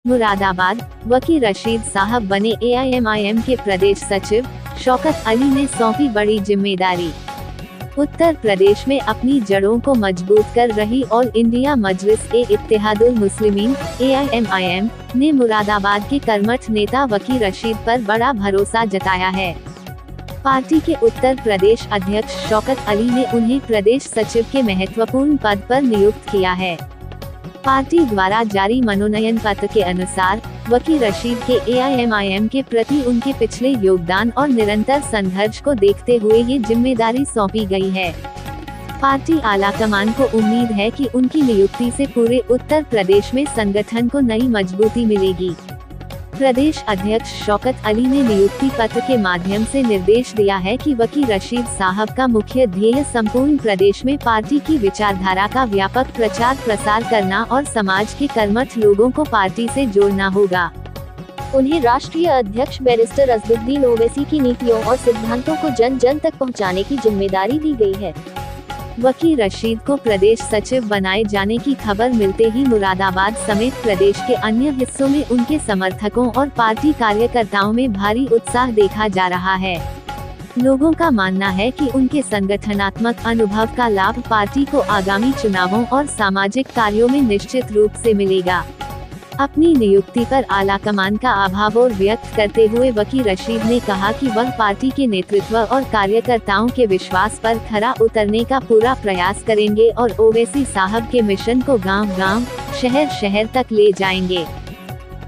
मुरादाबाद वकील रशीद साहब बने AIMIM के प्रदेश सचिव, शौकत अली ने सौंपी बड़ी जिम्मेदारी। उत्तर प्रदेश में अपनी जड़ों को मजबूत कर रही ऑल इंडिया मजलिस-ए-इत्तेहादुल मुस्लिमीन AIMIM ने मुरादाबाद के कर्मठ नेता वकील रशीद पर बड़ा भरोसा जताया है। पार्टी के उत्तर प्रदेश अध्यक्ष शौकत अली ने उन्हें प्रदेश सचिव के महत्वपूर्ण पद पर नियुक्त किया है। पार्टी द्वारा जारी मनोनयन पत्र के अनुसार वकील रशीद के AIMIM के प्रति उनके पिछले योगदान और निरंतर संघर्ष को देखते हुए ये जिम्मेदारी सौंपी गई है। पार्टी आलाकमान को उम्मीद है कि उनकी नियुक्ति से पूरे उत्तर प्रदेश में संगठन को नई मजबूती मिलेगी। प्रदेश अध्यक्ष शौकत अली ने नियुक्ति पत्र के माध्यम से निर्देश दिया है कि वकील रशीद साहब का मुख्य ध्येय संपूर्ण प्रदेश में पार्टी की विचारधारा का व्यापक प्रचार प्रसार करना और समाज के कर्मठ लोगों को पार्टी से जोड़ना होगा। उन्हें राष्ट्रीय अध्यक्ष बैरिस्टर असदुद्दीन ओवैसी की नीतियों और सिद्धांतों को जन जन तक पहुंचाने की जिम्मेदारी दी गई है। वकील रशीद को प्रदेश सचिव बनाए जाने की खबर मिलते ही मुरादाबाद समेत प्रदेश के अन्य हिस्सों में उनके समर्थकों और पार्टी कार्यकर्ताओं में भारी उत्साह देखा जा रहा है। लोगों का मानना है कि उनके संगठनात्मक अनुभव का लाभ पार्टी को आगामी चुनावों और सामाजिक कार्यों में निश्चित रूप से मिलेगा। अपनी नियुक्ति पर आलाकमान का आभार व्यक्त करते हुए वकील रशीद ने कहा कि वह पार्टी के नेतृत्व और कार्यकर्ताओं के विश्वास पर खरा उतरने का पूरा प्रयास करेंगे और ओवैसी साहब के मिशन को गांव-गांव, शहर-शहर तक ले जाएंगे।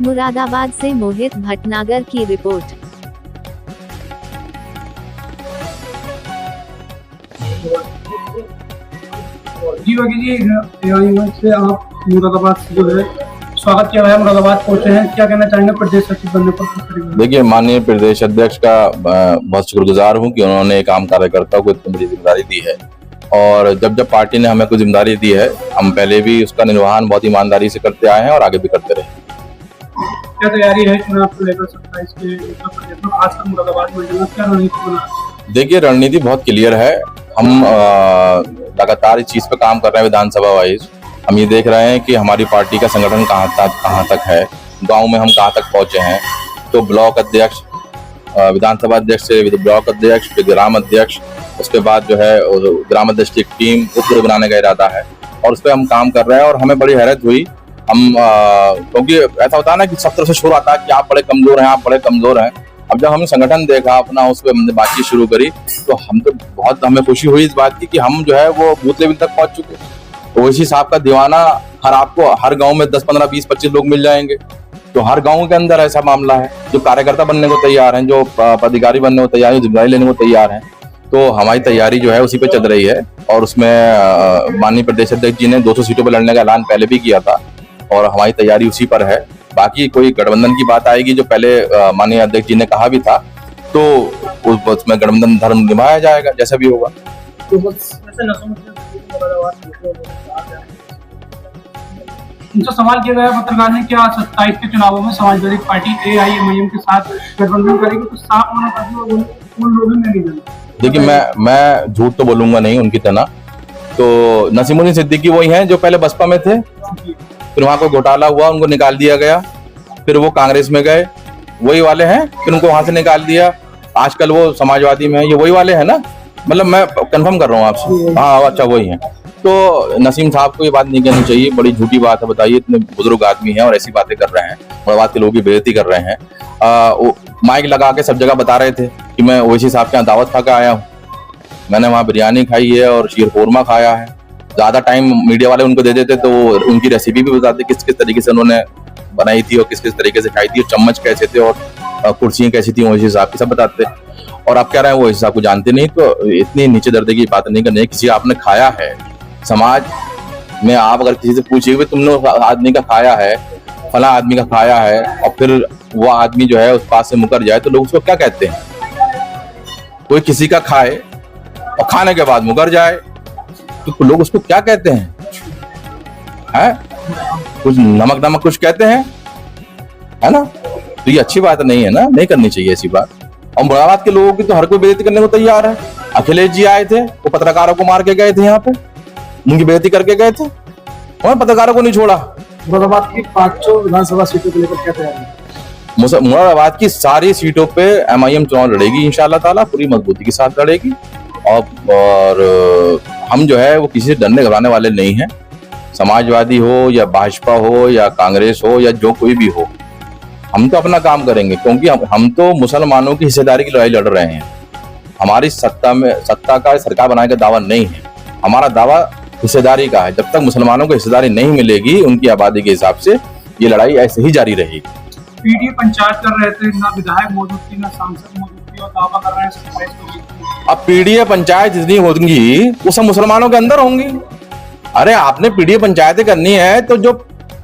मुरादाबाद से मोहित भटनागर की रिपोर्ट। जी वकील जी, AIMIM से आप मुरादाबाद से जो है स्वागत किया है, मुरादाबाद पहुंचे हैं, क्या कहना चाहेंगे प्रदेश सचिव बनने पर? देखिए, माननीय प्रदेश अध्यक्ष का बहुत शुक्रगुजार हूं कि उन्होंने एक आम कार्यकर्ता को इतनी बड़ी जिम्मेदारी दी है। और जब पार्टी ने हमें कोई जिम्मेदारी दी है, हम पहले भी उसका निर्वहन बहुत ईमानदारी से करते आए हैं और आगे भी करते रहे। क्या तैयारी है चुनाव को लेकर 27 के उत्तर प्रदेश में, खासकर मुरादाबाद में क्या रणनीति बना? देखिए, रणनीति बहुत क्लियर है। हम लगातार इस चीज पे काम कर रहे हैं। विधानसभा वाइज हम ये देख रहे हैं कि हमारी पार्टी का संगठन कहाँ तक है, गांव में हम कहाँ तक पहुंचे हैं। तो ब्लॉक अध्यक्ष, विधानसभा अध्यक्ष से ब्लॉक अध्यक्ष, फिर ग्राम अध्यक्ष, उसके बाद जो है ग्राम अध्यक्ष की टीम उपग्रुप बनाने का इरादा है और उस पर हम काम कर रहे हैं। और हमें बड़ी हैरत हुई, हम क्योंकि ऐसा होता है ना कि सब तरफ से शोर आता है कि आप बड़े कमजोर हैं, आप बड़े कमजोर हैं। अब जब हमने संगठन देखा अपना, उस पर हमने बातचीत शुरू करी, तो हमें खुशी हुई इस बात की कि हम जो है वो बूथ लेवल तक पहुंच चुके हैं। ओवैसी साहब का दीवाना आपको हर गांव में 10, 15, 20, 25 लोग मिल जाएंगे। तो हर गांव के अंदर ऐसा मामला है, जो कार्यकर्ता बनने को तैयार हैं, जो पदाधिकारी बनने को तैयार हैं, जिम्मेदारी लेने को तैयार हैं। तो हमारी तैयारी जो है उसी पे चल रही है। और उसमें माननीय प्रदेश अध्यक्ष जी ने 200 सीटों पर लड़ने का ऐलान पहले भी किया था और हमारी तैयारी उसी पर है। बाकी कोई गठबंधन की बात आएगी, जो पहले माननीय अध्यक्ष जी ने कहा भी था, तो उसमें गठबंधन धर्म निभाया जाएगा जैसा भी होगा। उनसे सवाल किया गया पत्रकार ने, क्या 27 के चुनावों में समाजवादी पार्टी AIMIM के साथ गठबंधन करेगी? तो साफ होना चाहिए, उन लोगों में नहीं जाना। देखिए, मैं झूठ तो बोलूंगा नहीं उनकी तरह। तो नसीमुद्दीन सिद्दीकी वही हैं जो पहले बसपा में थे, फिर वहां को घोटाला हुआ, उनको निकाल दिया गया, फिर वो कांग्रेस में गए, वही वाले हैं, फिर उनको वहां से निकाल दिया, आजकल वो समाजवादी में है। ये वही वाले हैं ना? मतलब मैं कंफर्म कर रहा हूँ आपसे। हाँ, अच्छा, वही है। तो नसीम साहब को ये बात नहीं कहनी चाहिए, बड़ी झूठी बात है। बताइए, इतने बुजुर्ग आदमी हैं और ऐसी बातें कर रहे हैं, मुरादाबाद के लोगों की बेइज्जती कर रहे हैं। माइक लगा के सब जगह बता रहे थे कि मैं ओवैसी साहब के यहाँ दावत खा के आया हूँ, मैंने वहाँ बिरयानी खाई है और शीर कोरमा खाया है। ज्यादा टाइम मीडिया वाले उनको दे देते तो उनकी रेसिपी भी बताते किस किस तरीके से उन्होंने बनाई थी और किस किस तरीके से खाई थी, और चम्मच कैसे थे और कुर्सियां कैसी थी, ओवैसी साहब की सब बताते। और आप कह रहे हैं वो हिसाब को जानते नहीं, तो इतनी नीचे दर्जे की बात नहीं करनी है। किसी आपने खाया है समाज में, आप अगर किसी से पूछिए तुमने उस आदमी का खाया है, फला आदमी का खाया है, और फिर वो आदमी जो है उस पास से मुकर जाए, तो लोग उसको क्या कहते हैं? कोई किसी का खाए और खाने के बाद मुकर जाए तो लोग उसको क्या कहते हैं? कुछ नमक कुछ कहते हैं, है ना? तो ये अच्छी बात नहीं है ना, नहीं करनी चाहिए ऐसी बात। और मुरादाबाद के लोगों की तो हर कोई बेइज्जती करने को तैयार है। अखिलेश जी आए थे, वो पत्रकारों को मार के गए थे, यहाँ पे उनकी बेइज्जती करके गए थे, और पत्रकारों को नहीं छोड़ा। मुरादाबाद की 5 विधानसभा सीटों को लेकर क्या तैयारी है? मुरादाबाद की सारी सीटों पे एमआईएम चुनाव लड़ेगी इंशाल्लाह ताला, पूरी मजबूती के साथ लड़ेगी। और हम जो है वो किसी से डरने घबराने वाले नहीं हैं। समाजवादी हो या भाजपा हो या कांग्रेस हो या जो कोई भी हो, हम तो अपना काम करेंगे, क्योंकि हम तो मुसलमानों की हिस्सेदारी की लड़ाई लड़ रहे हैं। हमारी सत्ता का सरकार बनाने का दावा नहीं है, हमारा दावा हिस्सेदारी का है। जब तक मुसलमानों को हिस्सेदारी नहीं मिलेगी उनकी आबादी के हिसाब से, ये लड़ाई ऐसे ही जारी रहेगी। पीडीए पंचायत कर रहे थे, ना विधायक मौजूद थी ना सांसद मौजूद थी, और दावा कर रहे हैं 27 को जीतेंगे। अब पीडीए पंचायत जितनी होंगी वो सब मुसलमानों के अंदर होंगी। अरे आपने पीडीए पंचायतें करनी है तो जो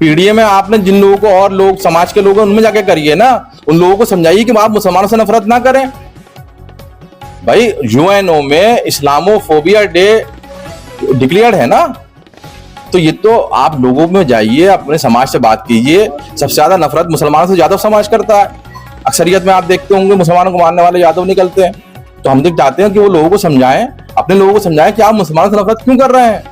पीडीए में आपने जिन लोगों को और लोग समाज के लोग हैं उनमें जाके करिए ना, उन लोगों को समझाइए कि आप मुसलमानों से नफरत ना करें। भाई यूएनओ में इस्लामोफोबिया डे डिक्लेयर्ड है ना, तो ये तो आप लोगों में जाइए, अपने समाज से बात कीजिए। सबसे ज्यादा नफरत मुसलमानों से यादव समाज करता है। अक्सरियत में आप देखते होंगे मुसलमानों को मारने वाले यादव निकलते हैं। तो हम तो चाहते हैं कि वो लोगों को समझाएं, अपने लोगों को समझाएं कि आप मुसलमानों से नफरत क्यों कर रहे हैं।